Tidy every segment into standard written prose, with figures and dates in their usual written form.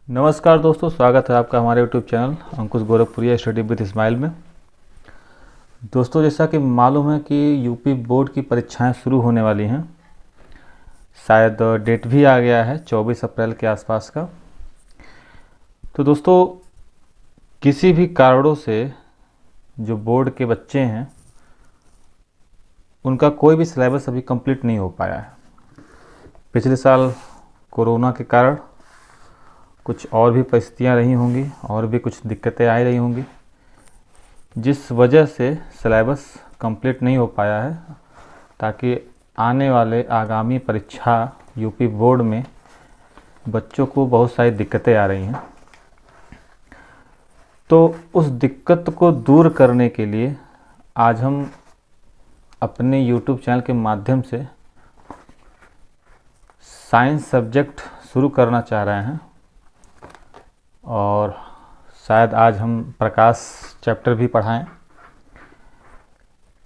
नमस्कार दोस्तों, स्वागत है आपका हमारे YouTube channel Ankush Gorakhpuriya study with smile में। दोस्तों, जैसा कि मालूम है कि यूपी बोर्ड की परीक्षाएं शुरू होने वाली हैं। शायद डेट भी आ गया है 24 अप्रैल के आसपास का। तो दोस्तों, किसी भी कारणों से जो बोर्ड के बच्चे हैं उनका कोई भी सिलेबस अभी कंप्लीट नहीं हो पाया है। पिछले साल कोरोना के कारण कुछ और भी परिस्थितियाँ रही होंगी और भी कुछ दिक्कतें आई रही होंगी, जिस वजह से सिलेबस कंप्लीट नहीं हो पाया है, ताकि आने वाले आगामी परीक्षा यूपी बोर्ड में बच्चों को बहुत सारी दिक्कतें आ रही हैं। तो उस दिक्कत को दूर करने के लिए आज हम अपने यूट्यूब चैनल के माध्यम से साइंस सब्जेक्ट शुरू करना चाह रहे हैं और शायद आज हम प्रकाश चैप्टर भी पढ़ाएं।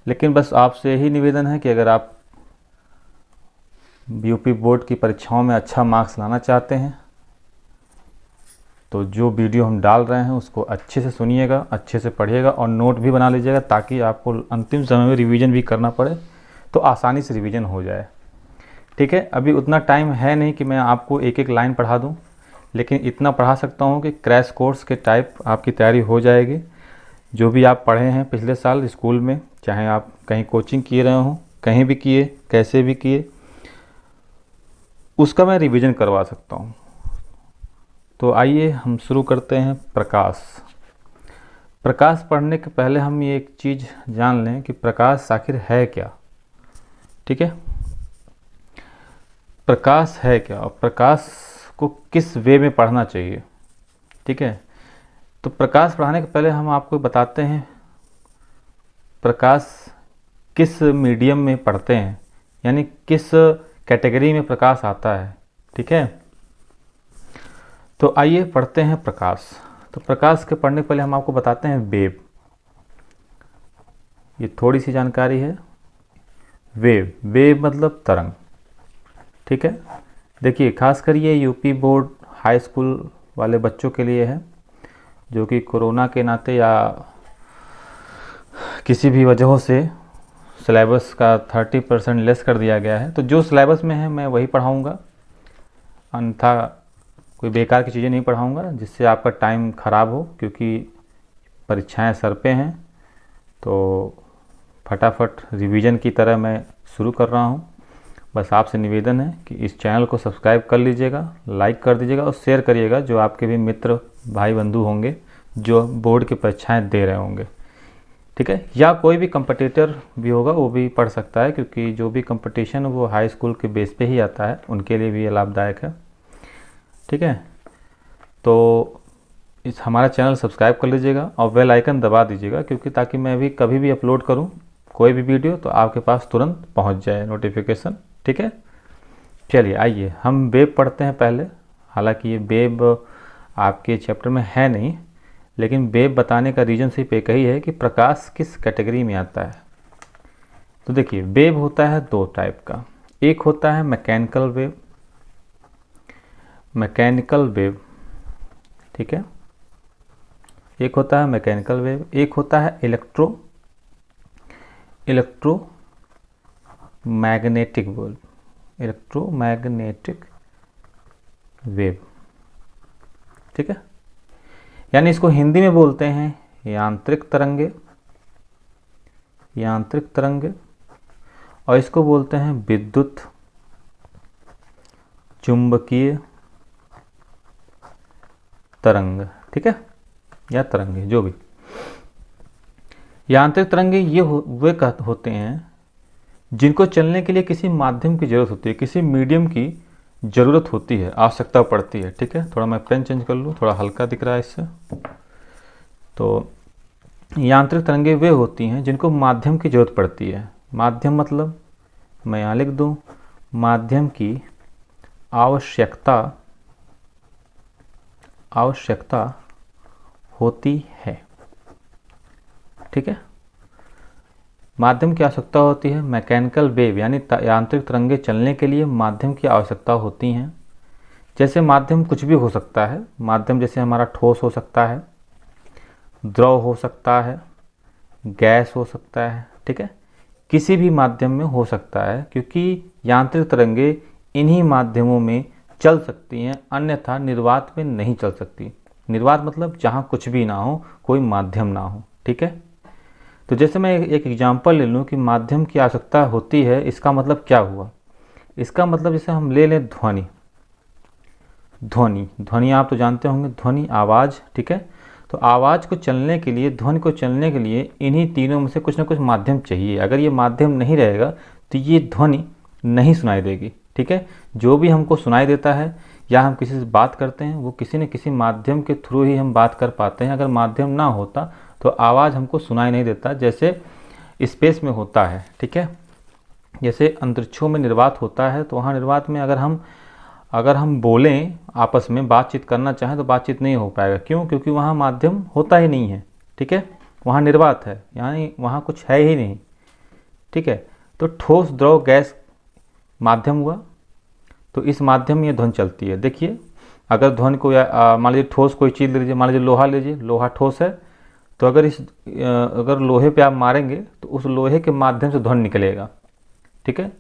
लेकिन बस आपसे यही निवेदन है कि अगर आप यूपी बोर्ड की परीक्षाओं में अच्छा मार्क्स लाना चाहते हैं तो जो वीडियो हम डाल रहे हैं उसको अच्छे से सुनिएगा, अच्छे से पढ़िएगा और नोट भी बना लीजिएगा, ताकि आपको अंतिम समय में रिवीजन भी करना पड़े तो आसानी से रिवीजन हो जाए। ठीक है, अभी उतना टाइम है नहीं कि मैं आपको एक एक लाइन पढ़ा दूं, लेकिन इतना पढ़ा सकता हूं कि क्रैश कोर्स के टाइप आपकी तैयारी हो जाएगी। जो भी आप पढ़े हैं पिछले साल स्कूल में, चाहे आप कहीं कोचिंग किए रहे हों, कहीं भी किए, कैसे भी किए, उसका मैं रिवीजन करवा सकता हूं। तो आइए हम शुरू करते हैं। प्रकाश पढ़ने के पहले हम ये एक चीज़ जान लें कि प्रकाश आखिर है क्या। ठीक है, प्रकाश है क्या और प्रकाश को किस वे में पढ़ना चाहिए। ठीक है, तो प्रकाश पढ़ाने के पहले हम आपको बताते हैं प्रकाश किस मीडियम में पढ़ते हैं, यानी किस कैटेगरी में प्रकाश आता है। ठीक है, तो आइए पढ़ते हैं प्रकाश। तो प्रकाश के पढ़ने के पहले हम आपको बताते हैं वेव। ये थोड़ी सी जानकारी है। वेव मतलब तरंग। ठीक है, देखिए खासकर ये यूपी बोर्ड हाई स्कूल वाले बच्चों के लिए है, जो कि कोरोना के नाते या किसी भी वजहों से सिलेबस का 30% लेस कर दिया गया है। तो जो सिलेबस में है मैं वही पढ़ाऊँगा, अन्यथा कोई बेकार की चीज़ें नहीं पढ़ाऊँगा जिससे आपका टाइम ख़राब हो, क्योंकि परीक्षाएं सर पे हैं। तो फटाफट रिवीजन की तरह मैं शुरू कर रहा हूँ। बस आपसे निवेदन है कि इस चैनल को सब्सक्राइब कर लीजिएगा, लाइक कर दीजिएगा और शेयर करिएगा जो आपके भी मित्र भाई बंधु होंगे जो बोर्ड की परीक्षाएं दे रहे होंगे। ठीक है, या कोई भी कंपटीटर भी होगा वो भी पढ़ सकता है, क्योंकि जो भी कंपटीशन वो हाई स्कूल के बेस पे ही आता है, उनके लिए भी ये लाभदायक है। ठीक है, तो इस हमारा चैनल सब्सक्राइब कर लीजिएगा और बेल आइकन दबा दीजिएगा, क्योंकि ताकि मैं भी कभी भी अपलोड करूं कोई भी वीडियो तो आपके पास तुरंत पहुंच जाए नोटिफिकेशन। ठीक है, चलिए आइए हम वेब पढ़ते हैं पहले। हालांकि ये वेब आपके चैप्टर में है नहीं, लेकिन वेब बताने का रीज़न सिर्फ एक ही है कि प्रकाश किस कैटेगरी में आता है। तो देखिए, वेब होता है दो टाइप का। एक होता है मैकेनिकल वेव। ठीक है, एक होता है मैकेनिकल वेव, एक होता है इलेक्ट्रोमैग्नेटिक वेव। ठीक है, यानी इसको हिंदी में बोलते हैं यांत्रिक तरंगे, और इसको बोलते हैं विद्युत चुंबकीय तरंग। ठीक है, या तरंगे, जो भी यांत्रिक तरंगे ये वे होते हैं जिनको चलने के लिए किसी माध्यम की जरूरत होती है, किसी मीडियम की ज़रूरत होती है, आवश्यकता पड़ती है। ठीक है, थोड़ा मैं पेन चेंज कर लूँ, थोड़ा हल्का दिख रहा है इससे। तो यांत्रिक तरंगे वे होती हैं जिनको माध्यम की ज़रूरत पड़ती है। माध्यम मतलब मैं यहाँ लिख दूँ, माध्यम की आवश्यकता होती है। ठीक है, माध्यम की आवश्यकता होती है। मैकेनिकल वेव यानी यांत्रिक तरंगे चलने के लिए माध्यम की आवश्यकता होती हैं। जैसे माध्यम कुछ भी हो सकता है, माध्यम जैसे हमारा ठोस हो सकता है, द्रव हो सकता है, गैस हो सकता है, ठीक है, किसी भी माध्यम में हो सकता है, क्योंकि यांत्रिक तरंगे इन्हीं माध्यमों में चल सकती हैं, अन्यथा निर्वात में नहीं चल सकती। निर्वात मतलब जहाँ कुछ भी ना हो, कोई माध्यम ना हो, ठीक है। तो जैसे मैं एक एग्जांपल ले लूँ कि माध्यम की आवश्यकता होती है, इसका मतलब क्या हुआ। इसका मतलब जैसे हम ले लें ध्वनि। ध्वनि ध्वनि आप तो जानते होंगे, ध्वनि आवाज़, ठीक है। तो आवाज़ को चलने के लिए, ध्वनि को चलने के लिए इन्हीं तीनों में से कुछ ना कुछ माध्यम चाहिए। अगर ये माध्यम नहीं रहेगा तो ये ध्वनि नहीं सुनाई देगी, ठीक है। जो भी हमको सुनाई देता है या हम किसी से बात करते हैं, वो किसी न किसी माध्यम के थ्रू ही हम बात कर पाते हैं। अगर माध्यम ना होता तो आवाज़ हमको सुनाई नहीं देता, जैसे स्पेस में होता है, ठीक है। जैसे अंतरिक्षों में निर्वात होता है, तो वहाँ निर्वात में अगर हम बोलें, आपस में बातचीत करना चाहें तो बातचीत नहीं हो पाएगा। क्यों? क्योंकि वहाँ माध्यम होता ही नहीं है, ठीक है। वहाँ निर्वात है, यानी वहाँ कुछ है ही नहीं, ठीक है। तो ठोस, द्रव, गैस माध्यम हुआ, तो इस माध्यम में ये ध्वनि चलती है। देखिए, अगर ध्वनि को मान लीजिए ठोस कोई चीज़ ले लीजिए, मान लीजिए लोहा लीजिए, लोहा ठोस है, तो अगर लोहे पे आप मारेंगे तो उस लोहे के माध्यम से ध्वनि निकलेगा, ठीक है।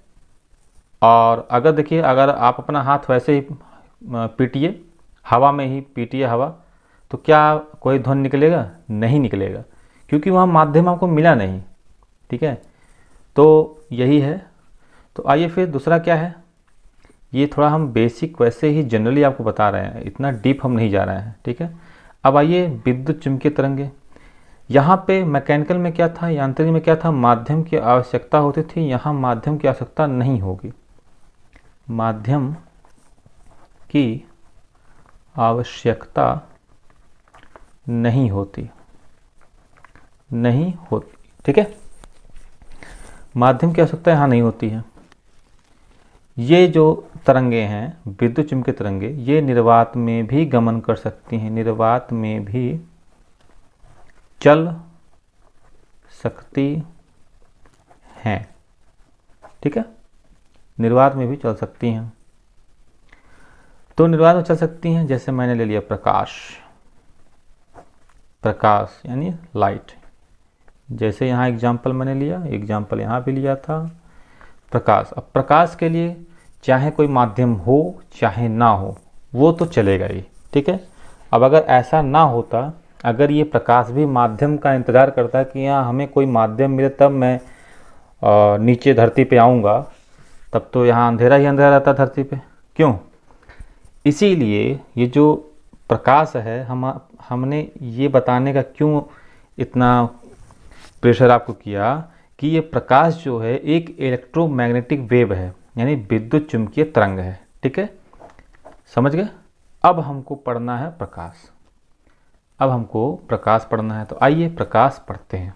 और अगर देखिए, अगर आप अपना हाथ वैसे ही पीटिए, हवा में ही पीटिए हवा, तो क्या कोई ध्वनि निकलेगा? नहीं निकलेगा, क्योंकि वहाँ माध्यम आपको मिला नहीं, ठीक है। तो यही है। तो आइए फिर दूसरा क्या है, ये थोड़ा हम बेसिक वैसे ही जनरली आपको बता रहे हैं, इतना डीप हम नहीं जा रहे हैं, ठीक है। अब आइए विद्युत चुम्बकीय तरंगे। यहाँ पे मैकेनिकल में क्या था, यांत्रिक में क्या था, माध्यम की आवश्यकता होती थी। यहाँ माध्यम की आवश्यकता नहीं होगी, माध्यम की आवश्यकता नहीं होती, ठीक है। माध्यम की आवश्यकता यहाँ नहीं होती है। ये जो तरंगे हैं, विद्युत चुम्बकीय तरंगे, ये निर्वात में भी गमन कर सकती हैं, निर्वात में भी चल सकती हैं, ठीक है। निर्वात में भी चल सकती हैं। तो निर्वात में चल सकती हैं, जैसे मैंने ले लिया प्रकाश। प्रकाश यानी लाइट, जैसे यहाँ एग्जाम्पल मैंने लिया, एग्जाम्पल यहाँ भी लिया था, प्रकाश। अब प्रकाश के लिए चाहे कोई माध्यम हो चाहे ना हो, वो तो चलेगा ही, ठीक है। अब अगर ऐसा ना होता, अगर ये प्रकाश भी माध्यम का इंतज़ार करता है कि यहाँ हमें कोई माध्यम मिले तब मैं नीचे धरती पे आऊँगा, तब तो यहाँ अंधेरा ही अंधेरा रहता धरती पे। क्यों? इसीलिए ये जो प्रकाश है, हमने ये बताने का क्यों इतना प्रेशर आपको किया कि ये प्रकाश जो है एक इलेक्ट्रोमैग्नेटिक वेव है, यानी विद्युत चुम्बकीय तरंग है, ठीक है। समझ गए? अब हमको पढ़ना है प्रकाश। अब हमको प्रकाश पढ़ना है, तो आइए प्रकाश पढ़ते हैं।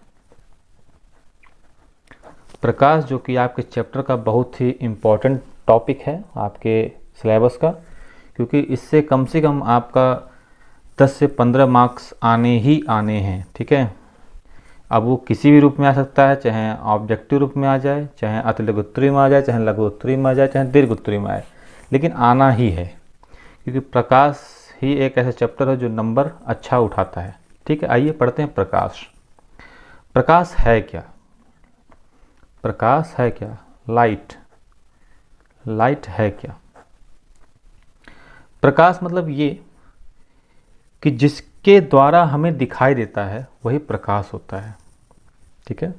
प्रकाश जो कि आपके चैप्टर का बहुत ही इम्पोर्टेंट टॉपिक है आपके सिलेबस का, क्योंकि इससे कम से कम आपका 10 से 15 मार्क्स आने ही आने हैं, ठीक है। अब वो किसी भी रूप में आ सकता है, चाहे ऑब्जेक्टिव रूप में आ जाए, चाहे अतिलघुत्तरी में आ जाए, चाहे लघुत्तरी में आ जाए, चाहे दीर्घोत्तरी में आए, लेकिन आना ही है, क्योंकि प्रकाश ही एक ऐसा चैप्टर है जो नंबर अच्छा उठाता है, ठीक है। आइए पढ़ते हैं प्रकाश। प्रकाश है क्या? प्रकाश है क्या? लाइट। लाइट है क्या? प्रकाश मतलब ये कि जिसके द्वारा हमें दिखाई देता है वही प्रकाश होता है, ठीक है।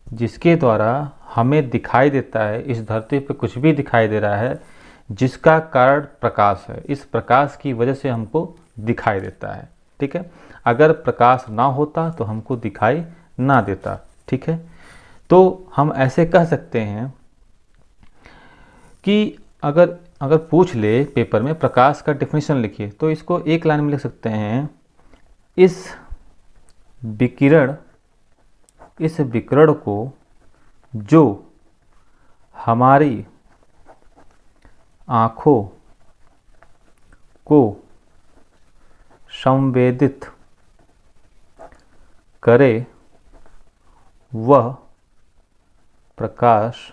जिसके द्वारा हमें दिखाई देता है, इस धरती पे कुछ भी दिखाई दे रहा है, जिसका कारण प्रकाश है, इस प्रकाश की वजह से हमको दिखाई देता है, ठीक है। अगर प्रकाश ना होता तो हमको दिखाई ना देता, ठीक है। तो हम ऐसे कह सकते हैं कि अगर पूछ ले पेपर में प्रकाश का डेफिनेशन लिखिए, तो इसको एक लाइन में लिख सकते हैं, इस विकिरण को जो हमारी आँखों को संवेदित करे वह प्रकाश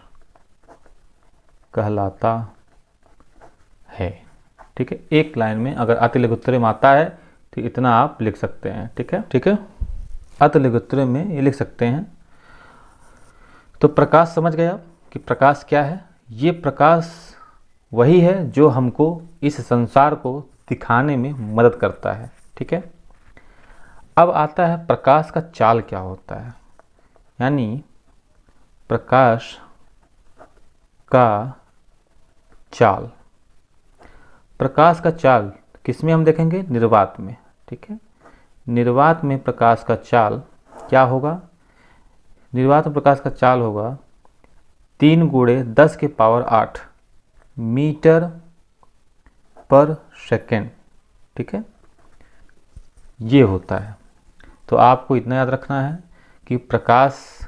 कहलाता है, ठीक है, एक लाइन में अगर अति लघु उत्तरे में आता है तो इतना आप लिख सकते हैं। ठीक है, ठीक है, अति लघु उत्तरे में ये लिख सकते हैं। तो प्रकाश समझ गए आप कि प्रकाश क्या है। ये प्रकाश वही है जो हमको इस संसार को दिखाने में मदद करता है। ठीक है, अब आता है प्रकाश का चाल क्या होता है, यानी प्रकाश का चाल। प्रकाश का चाल किस में हम देखेंगे, निर्वात में। ठीक है, निर्वात में प्रकाश का चाल क्या होगा, निर्वात में प्रकाश का चाल होगा 3 × 10⁸ मीटर पर सेकेंड। ठीक है, ये होता है। तो आपको इतना याद रखना है कि प्रकाश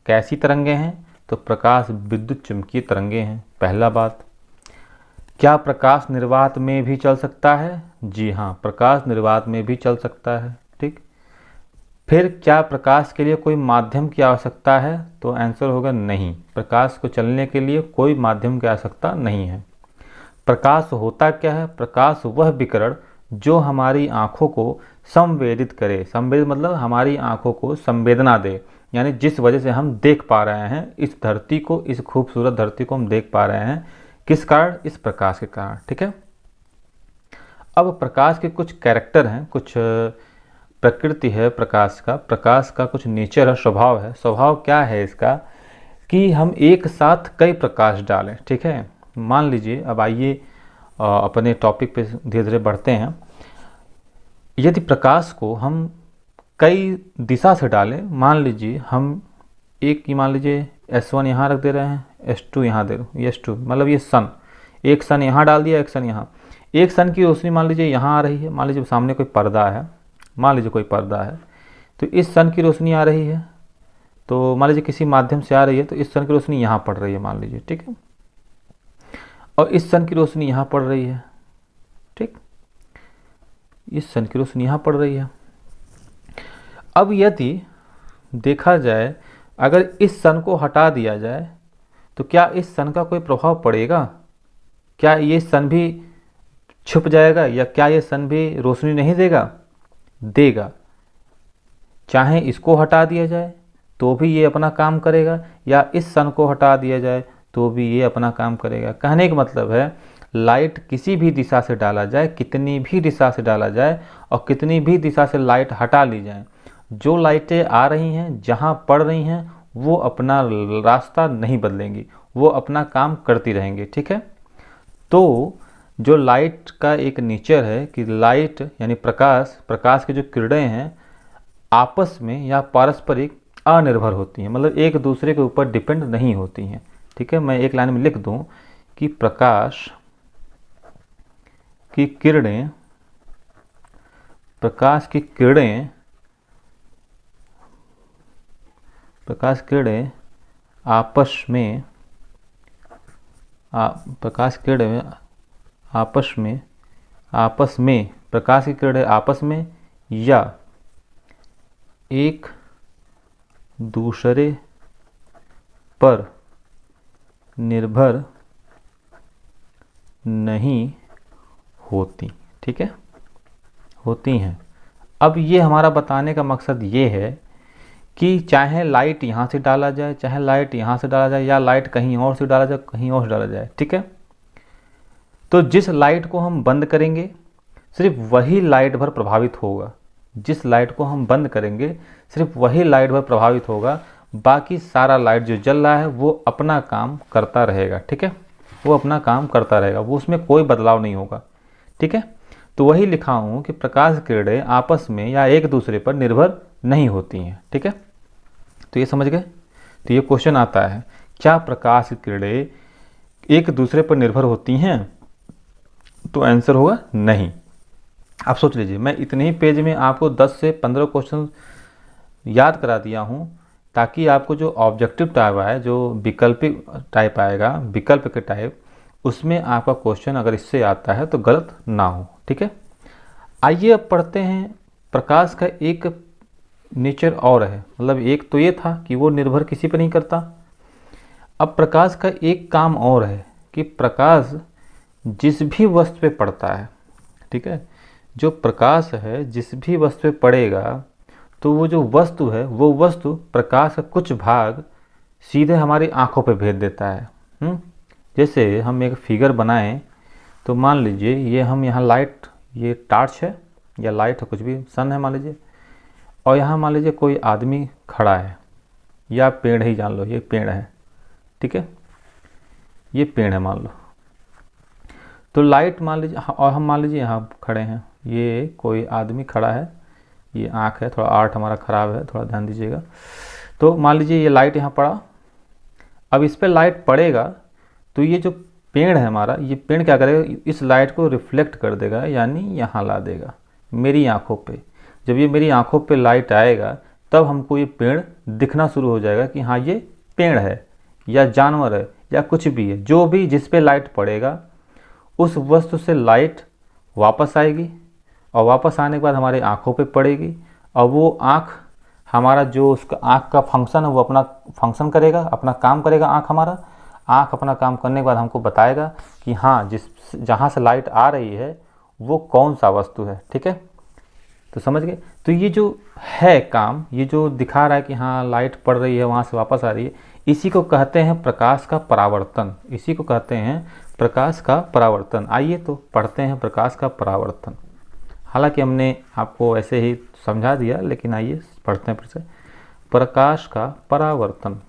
कैसी तरंगे हैं, तो प्रकाश विद्युत चुंबकीय तरंगे हैं। पहला बात, क्या प्रकाश निर्वात में भी चल सकता है, जी हाँ, प्रकाश निर्वात में भी चल सकता है। ठीक, फिर क्या प्रकाश के लिए कोई माध्यम की आवश्यकता है, तो आंसर होगा नहीं, प्रकाश को चलने के लिए कोई माध्यम की आवश्यकता नहीं है। प्रकाश होता क्या है, प्रकाश वह विकिरण जो हमारी आँखों को संवेदित करे। संवेदित मतलब हमारी आँखों को संवेदना दे, यानी जिस वजह से हम देख पा रहे हैं इस धरती को, इस खूबसूरत धरती को हम देख पा रहे हैं, किस कारण, इस प्रकाश के कारण। ठीक है, अब प्रकाश के कुछ कैरेक्टर हैं, कुछ प्रकृति है प्रकाश का कुछ नेचर है, स्वभाव है। स्वभाव क्या है इसका कि हम एक साथ कई प्रकाश डालें। ठीक है, मान लीजिए, अब आइए अपने टॉपिक पे धीरे धीरे बढ़ते हैं। यदि प्रकाश को हम कई दिशा से डालें, मान लीजिए हम एक की, मान लीजिए S1 यहाँ रख दे रहे हैं, S2 यहाँ दे रहे हैं, S2 मतलब ये सन, एक सन यहाँ डाल दिया, एक सन यहाँ। एक सन की रोशनी मान लीजिए यहाँ आ रही है, मान लीजिए सामने कोई पर्दा है, मान लीजिए कोई पर्दा है, तो इस सन की रोशनी आ रही है, तो मान लीजिए किसी माध्यम से आ रही है, तो इस सन की रोशनी यहाँ पड़ रही है मान लीजिए। ठीक है, और इस सन की रोशनी यहाँ पड़ रही है। ठीक, इस सन की रोशनी यहाँ पड़ रही है। अब यदि देखा जाए, अगर इस सन को हटा दिया जाए तो क्या इस सन का कोई प्रभाव पड़ेगा, क्या ये सन भी छुप जाएगा, या क्या ये सन भी रोशनी नहीं देगा, देगा। चाहे इसको हटा दिया जाए तो भी ये अपना काम करेगा, या इस सन को हटा दिया जाए तो भी ये अपना काम करेगा। कहने का मतलब है लाइट किसी भी दिशा से डाला जाए, कितनी भी दिशा से डाला जाए और कितनी भी दिशा से लाइट हटा ली जाए, जो लाइटें आ रही हैं, जहाँ पड़ रही हैं, वो अपना रास्ता नहीं बदलेंगी, वो अपना काम करती रहेंगी। ठीक है, तो जो लाइट का एक नेचर है कि लाइट यानी प्रकाश की जो किरणें हैं आपस में या पारस्परिक अनिर्भर होती हैं, मतलब एक दूसरे के ऊपर डिपेंड नहीं होती हैं। ठीक है, मैं एक लाइन में लिख दूं कि प्रकाश की किरणें आपस में प्रकाश की किरणें आपस में या एक दूसरे पर निर्भर नहीं होती। ठीक है, होती हैं। अब ये हमारा बताने का मकसद ये है कि चाहे लाइट यहाँ से डाला जाए, चाहे लाइट यहाँ से डाला जाए, या लाइट कहीं और से डाला जाए, कहीं और से डाला जाए। ठीक है, तो जिस लाइट को हम बंद करेंगे सिर्फ वही लाइट भर प्रभावित होगा, जिस लाइट को हम बंद करेंगे सिर्फ वही लाइट भर प्रभावित होगा, बाकी सारा लाइट जो जल रहा है वो अपना काम करता रहेगा। ठीक है, वो अपना काम करता रहेगा, वो उसमें कोई बदलाव नहीं होगा। ठीक है, तो वही लिखा हूँ कि प्रकाश किरणें आपस में या एक दूसरे पर निर्भर नहीं होती हैं। ठीक है, तो ये समझ गए। तो ये क्वेश्चन आता है, क्या प्रकाश किरणें एक दूसरे पर निर्भर होती हैं, तो आंसर होगा नहीं। आप सोच लीजिए, मैं इतने ही पेज में आपको 10 से 15 क्वेश्चन याद करा दिया हूँ ताकि आपको जो ऑब्जेक्टिव टाइप आए, जो विकल्पिक टाइप आएगा, विकल्प के टाइप, उसमें आपका क्वेश्चन अगर इससे आता है तो गलत ना हो। ठीक है, आइए अब पढ़ते हैं। प्रकाश का एक नेचर और है, मतलब एक तो ये था कि वो निर्भर किसी पर नहीं करता। अब प्रकाश का एक काम और है कि प्रकाश जिस भी वस्तु पे पड़ता है, ठीक है, जो प्रकाश है जिस भी वस्तु पे पड़ेगा तो वो जो वस्तु है वो वस्तु प्रकाश का कुछ भाग सीधे हमारी आंखों पे भेज देता है। जैसे हम एक फिगर बनाएं तो मान लीजिए ये हम यहाँ लाइट, ये टार्च है या लाइट है, कुछ भी, सन है मान लीजिए, और यहाँ मान लीजिए कोई आदमी खड़ा है या पेड़ ही जान लो, ये पेड़ है, ठीक है, ये पेड़ है मान लो। तो लाइट मान लीजिए, और हम मान लीजिए यहाँ खड़े हैं, ये कोई आदमी खड़ा है, ये आँख है, थोड़ा आर्ट हमारा ख़राब है, थोड़ा ध्यान दीजिएगा। तो मान लीजिए ये लाइट यहाँ पड़ा, अब इस पर लाइट पड़ेगा तो ये जो पेड़ है हमारा, ये पेड़ क्या करेगा, इस लाइट को रिफ्लेक्ट कर देगा, यानी यहाँ ला देगा मेरी आँखों पे। जब ये मेरी आँखों पे लाइट आएगा तब हमको ये पेड़ दिखना शुरू हो जाएगा कि हाँ ये पेड़ है या जानवर है या कुछ भी है, जो भी जिस पे लाइट पड़ेगा उस वस्तु से लाइट वापस आएगी, और वापस आने के बाद हमारी आँखों पे पड़ेगी, और वो आँख हमारा जो उसका आँख का फंक्शन है वो अपना फंक्शन करेगा, अपना काम करेगा। आँख अपना काम करने के बाद हमको बताएगा कि हाँ जहाँ से लाइट आ रही है वो कौन सा वस्तु है, ठीक है। तो समझ गए। तो ये जो है काम, ये जो दिखा रहा है कि हाँ लाइट पड़ रही है वहाँ से वापस आ रही है, इसी को कहते हैं प्रकाश का परावर्तन। इसी को कहते हैं प्रकाश का परावर्तन। आइए तो पढ़ते हैं प्रकाश का परावर्तन। हालांकि हमने आपको ऐसे ही समझा दिया, लेकिन आइए पढ़ते हैं फिर से। प्रकाश का परावर्तन,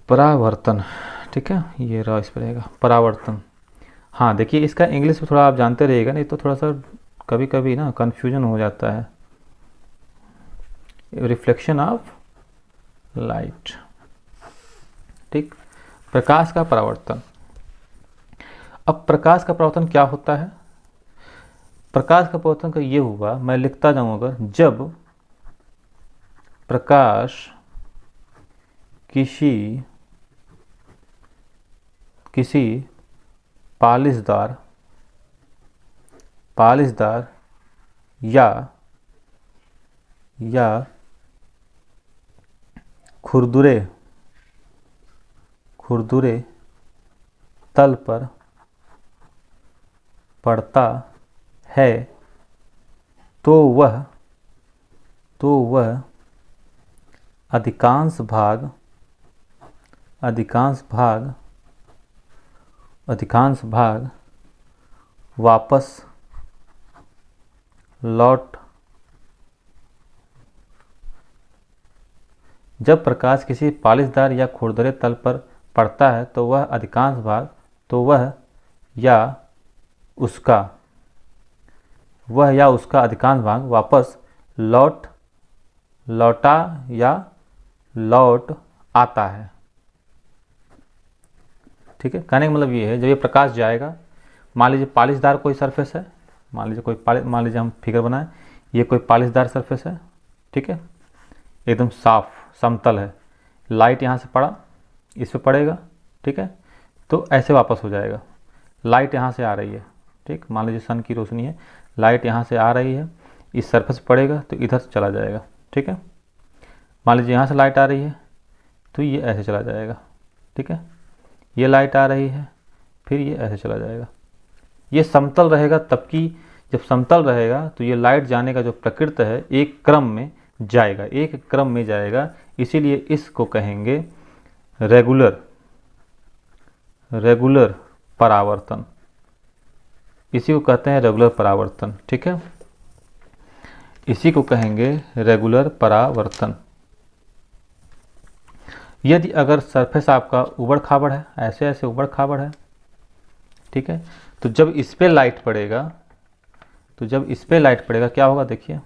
परावर्तन, ठीक है, ये रहा इस पर रहेगा परावर्तन। हाँ देखिए, इसका इंग्लिश में थोड़ा आप जानते रहिएगा, नहीं तो थोड़ा सा कभी कभी ना कन्फ्यूजन हो जाता है। रिफ्लेक्शन ऑफ लाइट, ठीक, प्रकाश का परावर्तन। अब प्रकाश का परावर्तन क्या होता है? प्रकाश का परावर्तन का ये हुआ, मैं लिखता जाऊंगा, जब प्रकाश किसी पालिशदार या खुरदुरे तल पर पड़ता है तो वह अधिकांश भाग वापस लौट, जब प्रकाश किसी पालिशदार या खुरदरे तल पर पड़ता है तो वह अधिकांश भाग, तो वह या उसका अधिकांश भाग वापस लौट आता है, ठीक है। कहने का मतलब ये है, जब ये प्रकाश जाएगा, मान लीजिए पालिशदार कोई सरफेस है, मान लीजिए हम फिगर बनाएं, ये कोई पालिशदार सरफेस है, ठीक है, एकदम साफ समतल है, लाइट यहाँ से पड़ा, इस पे पड़ेगा, ठीक है, तो ऐसे वापस हो जाएगा। लाइट यहाँ से आ रही है, ठीक, मान लीजिए सन की रोशनी है, लाइट यहाँ से आ रही है, इस सरफेस पड़ेगा तो इधर से चला जाएगा, ठीक है। मान लीजिए यहाँ से लाइट आ रही है तो ये ऐसे चला जाएगा, ठीक है, ये लाइट आ रही है फिर ये ऐसे चला जाएगा। ये समतल रहेगा, तब कि जब समतल रहेगा तो ये लाइट जाने का जो प्रकृति है एक क्रम में जाएगा, इसीलिए इसको कहेंगे रेगुलर परावर्तन। इसी को कहते हैं रेगुलर परावर्तन, ठीक है, इसी को कहेंगे रेगुलर परावर्तन। यदि अगर सरफेस आपका उबड़ खाबड़ है, ऐसे उबड़ खाबड़ है, ठीक है, तो जब इस पे लाइट पड़ेगा क्या होगा, देखिए,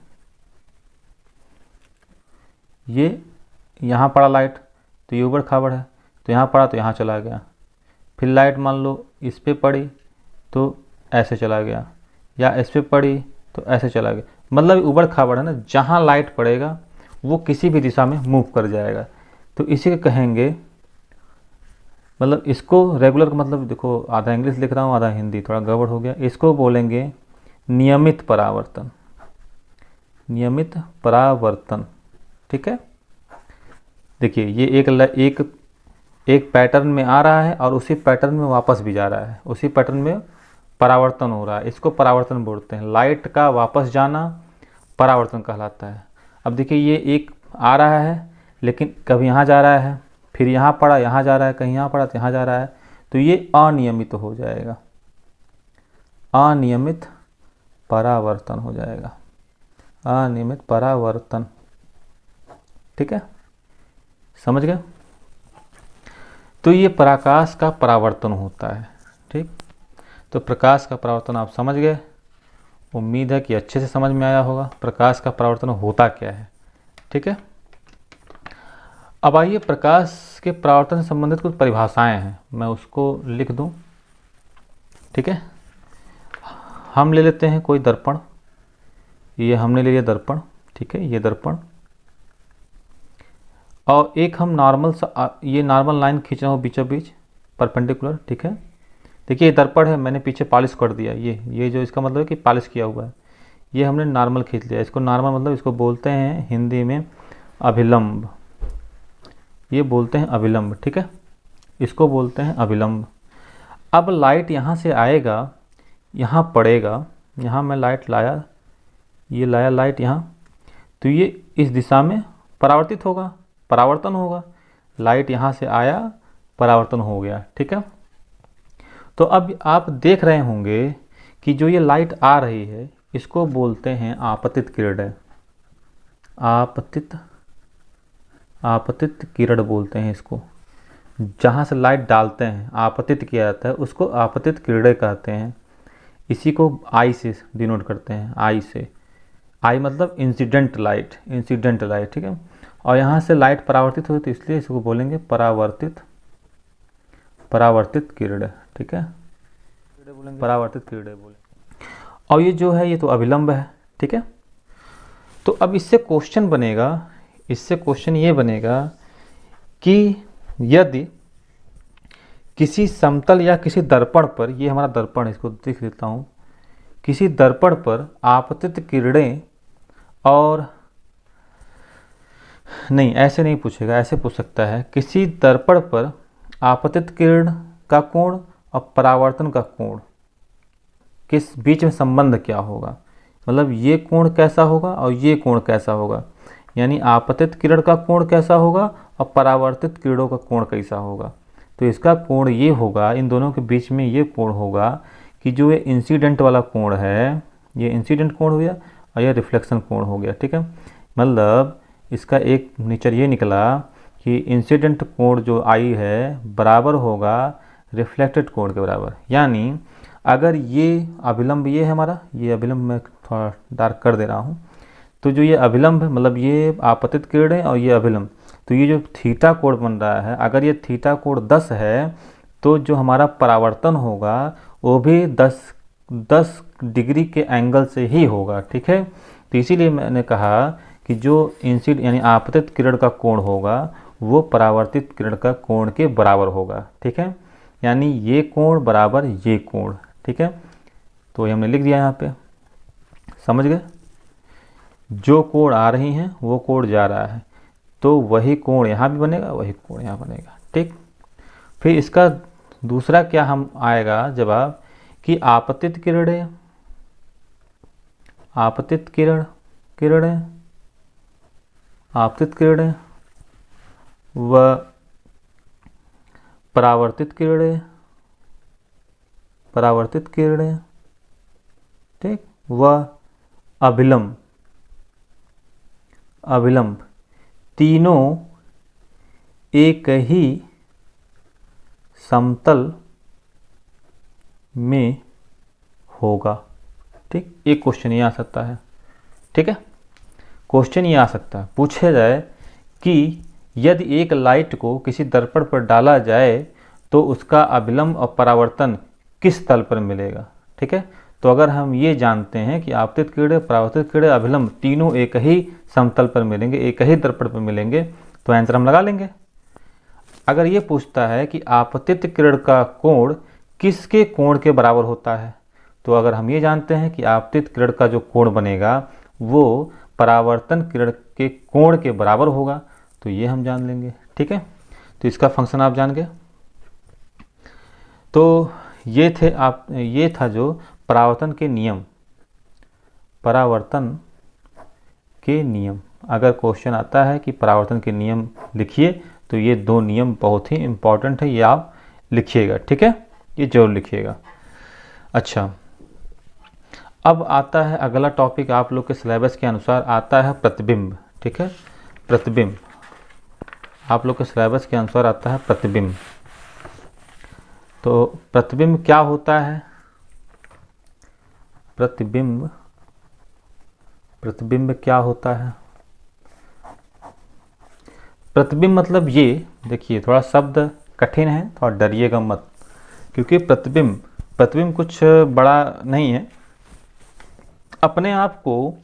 ये यहाँ पड़ा लाइट तो ये उबड़ खाबड़ है, तो यहाँ पड़ा तो यहाँ चला गया, फिर लाइट मान लो इस पे पड़ी तो ऐसे चला गया, या इस पे पड़ी तो ऐसे चला गया, मतलब उबड़ खाबड़ है ना, जहाँ लाइट पड़ेगा वो किसी भी दिशा में मूव कर जाएगा। तो इसी को कहेंगे, मतलब इसको रेगुलर का मतलब, देखो आधा इंग्लिश लिख रहा हूँ आधा हिंदी, थोड़ा गड़बड़ हो गया, इसको बोलेंगे नियमित परावर्तन, ठीक है। देखिए ये एक एक पैटर्न में आ रहा है और उसी पैटर्न में वापस भी जा रहा है, उसी पैटर्न में परावर्तन हो रहा है, इसको परावर्तन बोलते हैं। लाइट का वापस जाना परावर्तन कहलाता है। अब देखिए ये एक आ रहा है लेकिन कभी यहाँ जा रहा है, फिर यहाँ पड़ा, यहाँ जा रहा है, कहीं यहाँ पड़ा तो यहाँ जा रहा है, तो ये अनियमित हो जाएगा, अनियमित परावर्तन हो जाएगा, अनियमित परावर्तन। ठीक है, समझ गए? तो ये प्रकाश का परावर्तन होता है। ठीक, तो प्रकाश का परावर्तन आप समझ गए, उम्मीद है कि अच्छे से समझ में आया होगा प्रकाश का परावर्तन होता क्या है। ठीक है, अब आइए प्रकाश के परावर्तन से संबंधित कुछ परिभाषाएं हैं, मैं उसको लिख दूं। ठीक है, हम ले लेते हैं कोई दर्पण, ये हमने ले लिया दर्पण। ठीक है, ये दर्पण, और एक हम नॉर्मल सा ये नॉर्मल लाइन खींच रहा हूँ बीचों बीच परपेंडिकुलर। ठीक है, देखिए ये दर्पण है, मैंने पीछे पॉलिश कर दिया, ये जो इसका मतलब है कि पॉलिश किया हुआ है, ये हमने नॉर्मल खींच लिया। इसको नॉर्मल मतलब इसको बोलते हैं हिंदी में अभिलंब, ये बोलते हैं अभिलंब। ठीक है, इसको बोलते हैं अभिलंब। अब लाइट यहाँ से आएगा, यहाँ पड़ेगा, यहाँ मैं लाइट लाया, ये लाया लाइट यहाँ, तो ये इस दिशा में परावर्तित होगा, परावर्तन होगा। लाइट यहाँ से आया, परावर्तन हो गया। ठीक है, तो अब आप देख रहे होंगे कि जो ये लाइट आ रही है इसको बोलते हैं आपतित किरण, आपतित किरण बोलते हैं इसको। जहाँ से लाइट डालते हैं आपतित किया जाता है उसको आपतित किरणें कहते हैं। इसी को आई से डिनोट करते हैं, आई से, आई मतलब इंसिडेंट लाइट, इंसिडेंट लाइट। ठीक है, और यहाँ से लाइट परावर्तित होती है, इसलिए इसको बोलेंगे परावर्तित, परावर्तित किरण। ठीक है, परावर्तित किरणें बोले। और ये जो है ये तो अभिलंब है। ठीक है, तो अब इससे क्वेश्चन बनेगा, इससे क्वेश्चन ये बनेगा कि यदि किसी समतल या किसी दर्पण पर, ये हमारा दर्पण है, इसको देख लेता हूँ, किसी दर्पण पर आपतित किरणें, और नहीं ऐसे नहीं पूछेगा, ऐसे पूछ सकता है किसी दर्पण पर आपतित किरण का कोण और परावर्तन का कोण किस बीच में संबंध क्या होगा, मतलब ये कोण कैसा होगा और ये कोण कैसा होगा, यानी आपतित किरण का कोण कैसा होगा और परावर्तित किरणों का कोण कैसा होगा। तो इसका कोण ये होगा, इन दोनों के बीच में ये कोण होगा कि जो ये इंसिडेंट वाला कोण है, ये इंसिडेंट कोण हो गया और ये रिफ्लेक्शन कोण हो गया। ठीक है, मतलब इसका एक नेचर ये निकला कि इंसिडेंट कोण जो आई है बराबर होगा रिफ्लेक्टेड कोण के बराबर। यानी अगर ये अभिलंब, ये है हमारा, ये अभिलंब मैं थोड़ा डार्क कर दे रहा हूँ, तो जो ये अभिलंब है मतलब ये आपतित किरणें और ये अभिलंब, तो ये जो थीटा कोण बन रहा है, अगर ये थीटा कोण 10 है तो जो हमारा परावर्तन होगा वो भी 10 डिग्री के एंगल से ही होगा। ठीक है, तो इसीलिए मैंने कहा कि जो यानी आपतित किरण का कोण होगा वो परावर्तित किरण का कोण के बराबर होगा। ठीक है, यानी ये कोण बराबर ये कोण। ठीक है, तो ये हमने लिख दिया यहाँ पे, समझ गए? जो कोण आ रही हैं वो कोण जा रहा है, तो वही कोण यहाँ भी बनेगा, वही कोण यहाँ बनेगा। ठीक, फिर इसका दूसरा क्या हम आएगा जवाब कि आपतित किरणें, आपतित किरणें, आपतित किरणें व परावर्तित किरणें, परावर्तित किरणें, ठीक, व अभिलंब, अभिलंब, तीनों एक ही समतल में होगा। ठीक, एक क्वेश्चन ये आ सकता है। ठीक है, क्वेश्चन ये आ सकता है, पूछा जाए कि यदि एक लाइट को किसी दर्पण पर डाला जाए तो उसका अभिलंब और परावर्तन किस तल पर मिलेगा। ठीक है, तो अगर हम ये जानते हैं कि आपतित किरणें, परावर्तित किरणें, अभिलंब तीनों एक ही समतल पर मिलेंगे, एक ही दर्पण पर मिलेंगे, तो आंसर हम लगा लेंगे। अगर ये पूछता है कि आपतित किरण का कोण किसके कोण के बराबर होता है, तो अगर हम ये जानते हैं कि आपतित किरण का जो कोण बनेगा वो परावर्तन किरण के कोण के बराबर होगा, तो ये हम जान लेंगे। ठीक है, तो इसका फंक्शन आप जान गए। तो ये था जो परावर्तन के नियम, परावर्तन के नियम। अगर क्वेश्चन आता है कि परावर्तन के नियम लिखिए तो ये 2 नियम बहुत ही इम्पॉर्टेंट है, ये आप लिखिएगा, ठीक है, ये जरूर लिखिएगा। अच्छा, अब आता है अगला टॉपिक, आप लोग के सिलेबस के अनुसार आता है प्रतिबिंब, ठीक है, प्रतिबिंब। आप लोग के सिलेबस के अनुसार आता है प्रतिबिंब। तो प्रतिबिंब क्या होता है? प्रतिबिंब क्या होता है? प्रतिबिंब मतलब ये देखिए, थोड़ा शब्द कठिन है, थोड़ा डरिएगा मत, क्योंकि प्रतिबिंब कुछ बड़ा नहीं है। अपने आप को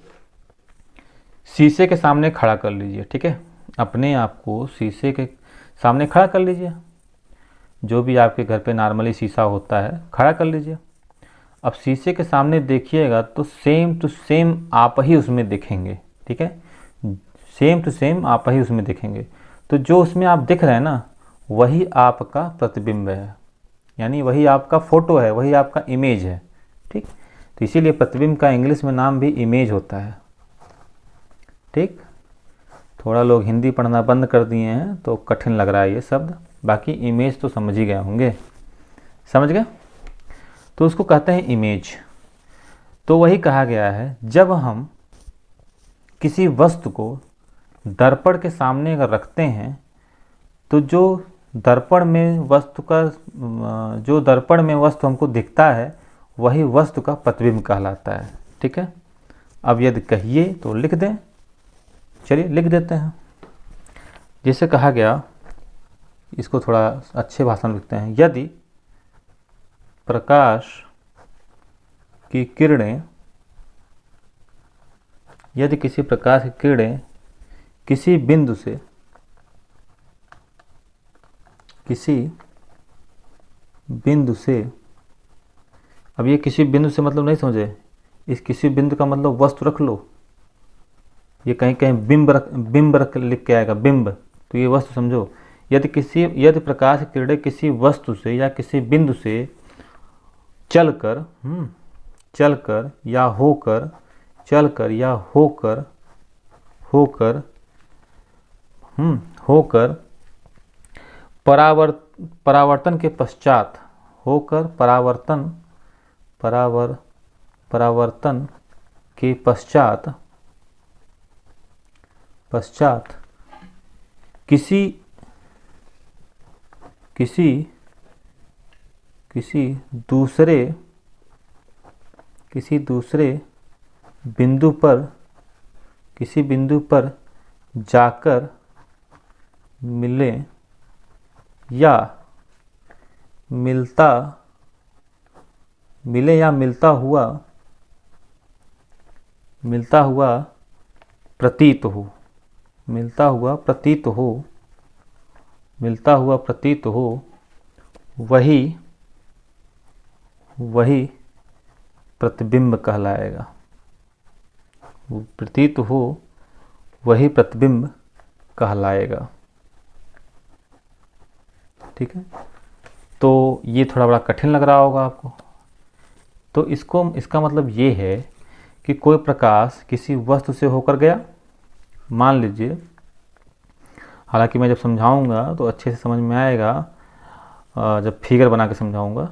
शीशे के सामने खड़ा कर लीजिए, ठीक है, अपने आप को शीशे के सामने खड़ा कर लीजिए। जो भी आपके घर पे नॉर्मली शीशा होता है, खड़ा कर लीजिए। अब शीशे के सामने देखिएगा तो सेम टू सेम आप ही उसमें दिखेंगे, ठीक है, सेम टू सेम आप ही उसमें दिखेंगे। तो जो उसमें आप दिख रहे हैं ना, वही आपका प्रतिबिंब है, यानी वही आपका फोटो है, वही आपका इमेज है, ठीक। तो इसीलिए प्रतिबिंब का इंग्लिश में नाम भी इमेज होता है, ठीक। थोड़ा लोग हिंदी पढ़ना बंद कर दिए हैं तो कठिन लग रहा है ये शब्द, बाकी इमेज तो समझ ही गए होंगे, समझ गए। तो उसको कहते हैं इमेज। तो वही कहा गया है, जब हम किसी वस्तु को दर्पण के सामने अगर रखते हैं तो जो दर्पण में वस्तु हमको दिखता है, वही वस्तु का प्रतिबिंब कहलाता है, ठीक है। अब यदि कहिए तो लिख दें, चलिए लिख देते हैं। जैसे कहा गया, इसको थोड़ा अच्छे भाषा में लिखते हैं, यदि प्रकाश की किरणें, यदि किसी प्रकाश की किरणें किसी बिंदु से अब ये किसी बिंदु से मतलब नहीं समझे, इस किसी बिंदु का मतलब वस्तु रख लो, ये कहीं कहीं बिंब रख लिख के आएगा, बिंब, तो ये वस्तु समझो। यदि प्रकाश की किरणें किसी वस्तु से या किसी बिंदु से चलकर या होकर परावर्तन के पश्चात, होकर परावर्तन के पश्चात किसी दूसरे बिंदु पर जाकर मिले या मिलता हुआ प्रतीत हो, वही प्रतिबिंब कहलाएगा। प्रतीत हो, वही प्रतिबिंब कहलाएगा, ठीक है। तो ये थोड़ा बड़ा कठिन लग रहा होगा आपको। तो इसका मतलब ये है कि कोई प्रकाश किसी वस्तु से होकर गया, मान लीजिए, हालांकि मैं जब समझाऊंगा तो अच्छे से समझ में आएगा, जब फिगर बना के समझाऊंगा,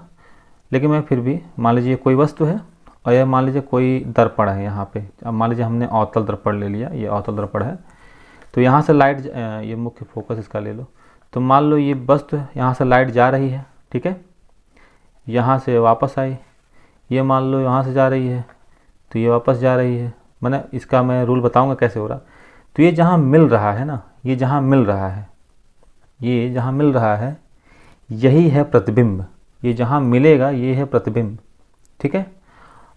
लेकिन मैं फिर भी, मान लीजिए कोई वस्तु है और यह मान लीजिए कोई दर्पण है यहाँ पे। अब मान लीजिए हमने अवतल दर्पण ले लिया, ये अवतल दर्पण है, तो यहाँ से लाइट, ये मुख्य फोकस इसका ले लो, तो मान लो ये वस्तु है, यहाँ से लाइट जा रही है, ठीक है, यहाँ से वापस आई, ये मान लो यहाँ से जा रही है तो ये वापस जा रही है। मैंने इसका मैं रूल बताऊंगा कैसे हो रहा। तो ये जहाँ मिल रहा है ना, ये जहाँ मिल रहा है यही है प्रतिबिंब, ये जहाँ मिलेगा ये है प्रतिबिंब, ठीक है।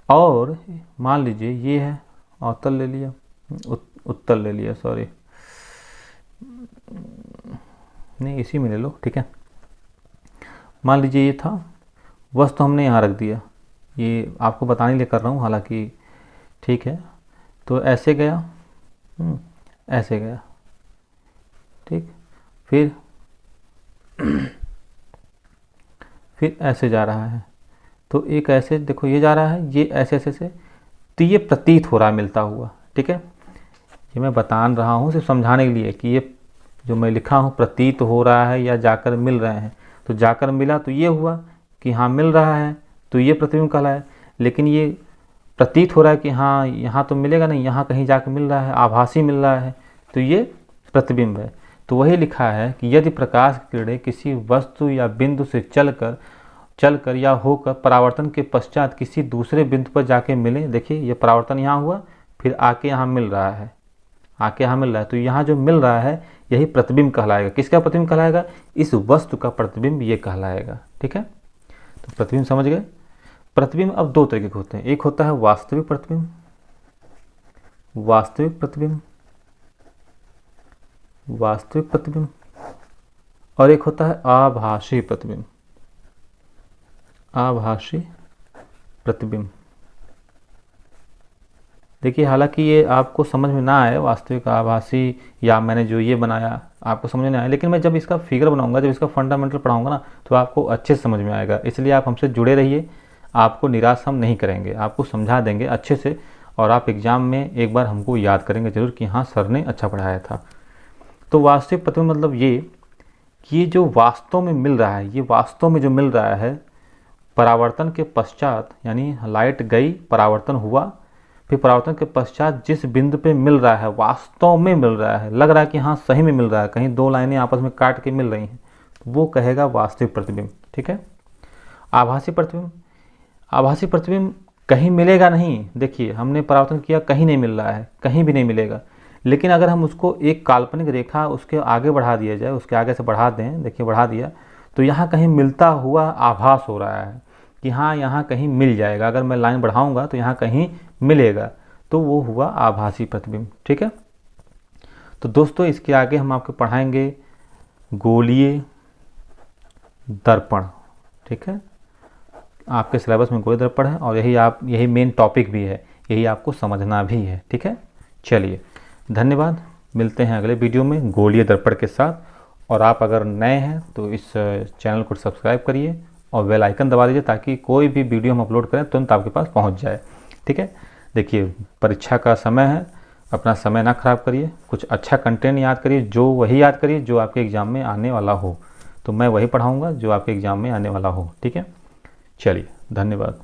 और मान लीजिए ये है अवतल ले लिया, उत्तल ले लिया, सॉरी, नहीं इसी में ले लो, ठीक है। मान लीजिए ये था, वस्तु हमने यहाँ रख दिया, ये आपको बताने लिए कर रहा हूँ, हालांकि ठीक है। तो ऐसे गया, ऐसे गया, ठीक, फिर फिर ऐसे जा रहा है, तो एक ऐसे देखो ये जा रहा है, ये ऐसे ऐसे से, तो ये प्रतीत हो रहा है मिलता हुआ। ठीक है, ये मैं बता रहा हूँ सिर्फ समझाने के लिए कि ये जो मैं लिखा हूँ प्रतीत हो रहा है या जाकर मिल रहे हैं। तो जाकर मिला तो ये हुआ कि हाँ मिल रहा है, तो ये प्रतिबिंब कहलाया। लेकिन ये प्रतीत हो रहा है कि हाँ यहाँ तो मिलेगा नहीं, यहाँ कहीं जाकर मिल रहा है, आभासी मिल रहा है, तो ये प्रतिबिंब है। तो वही लिखा है कि यदि प्रकाश की किरणें किसी वस्तु या बिंदु से चलकर या होकर परावर्तन के पश्चात किसी दूसरे बिंदु पर जाके मिले, देखिए ये परावर्तन यहाँ हुआ, फिर आके यहाँ मिल रहा है, आके यहाँ मिल रहा है, तो यहाँ जो मिल रहा है यही प्रतिबिंब कहलाएगा। किसका प्रतिबिंब कहलाएगा? इस वस्तु का प्रतिबिंब ये कहलाएगा। ठीक है, तो प्रतिबिंब समझ गए। प्रतिबिंब अब दो तरीके के होते हैं, एक होता है वास्तविक प्रतिबिंब, वास्तविक प्रतिबिंब, वास्तविक प्रतिबिंब, और एक होता है आभासी प्रतिबिंब, आभासी प्रतिबिंब। देखिए हालांकि ये आपको समझ में ना आए वास्तविक आभासी या मैंने जो ये बनाया आपको समझ में आए, लेकिन मैं जब इसका फिगर बनाऊंगा, जब इसका फंडामेंटल पढ़ाऊंगा ना, तो आपको अच्छे से समझ में आएगा। इसलिए आप हमसे जुड़े रहिए, आपको निराश हम नहीं करेंगे, आपको समझा देंगे अच्छे से, और आप एग्ज़ाम में एक बार हमको याद करेंगे जरूर कि हाँ सर ने अच्छा पढ़ाया था। तो वास्तविक प्रतिबिंब मतलब ये कि ये जो वास्तव में मिल रहा है, ये वास्तव में जो मिल रहा है परावर्तन के पश्चात, यानी लाइट गई, परावर्तन हुआ, फिर परावर्तन के पश्चात जिस बिंदु पे मिल रहा है, वास्तव में मिल रहा है, लग रहा है कि हाँ सही में मिल रहा है, कहीं दो लाइनें आपस में काट के मिल रही हैं, वो कहेगा वास्तविक प्रतिबिंब। ठीक है, आभासी प्रतिबिंब, आभासी प्रतिबिंब कहीं मिलेगा नहीं। देखिए हमने परावर्तन किया, कहीं नहीं मिल रहा है, कहीं भी नहीं मिलेगा, लेकिन अगर हम उसको एक काल्पनिक रेखा उसके आगे बढ़ा दिया जाए, उसके आगे से बढ़ा दें, देखिए बढ़ा दिया, तो यहाँ कहीं मिलता हुआ आभास हो रहा है कि हाँ यहाँ कहीं मिल जाएगा, अगर मैं लाइन बढ़ाऊंगा तो यहाँ कहीं मिलेगा, तो वो हुआ आभासी प्रतिबिंब। ठीक है, तो दोस्तों इसके आगे हम आपको पढ़ाएंगे गोलीय दर्पण। ठीक है, आपके सिलेबस में गोलीय दर्पण है, और यही मेन टॉपिक भी है, यही आपको समझना भी है। ठीक है, चलिए धन्यवाद, मिलते हैं अगले वीडियो में गोलीय दर्पण के साथ। और आप अगर नए हैं तो इस चैनल को सब्सक्राइब करिए और बेल आइकन दबा दीजिए, ताकि कोई भी वीडियो हम अपलोड करें तुरंत आपके पास पहुंच जाए। ठीक है, देखिए परीक्षा का समय है, अपना समय ना खराब करिए, कुछ अच्छा कंटेंट याद करिए, वही याद करिए जो आपके एग्ज़ाम में आने वाला हो। तो मैं वही पढ़ाऊँगा जो आपके एग्ज़ाम में आने वाला हो। ठीक है, चलिए धन्यवाद।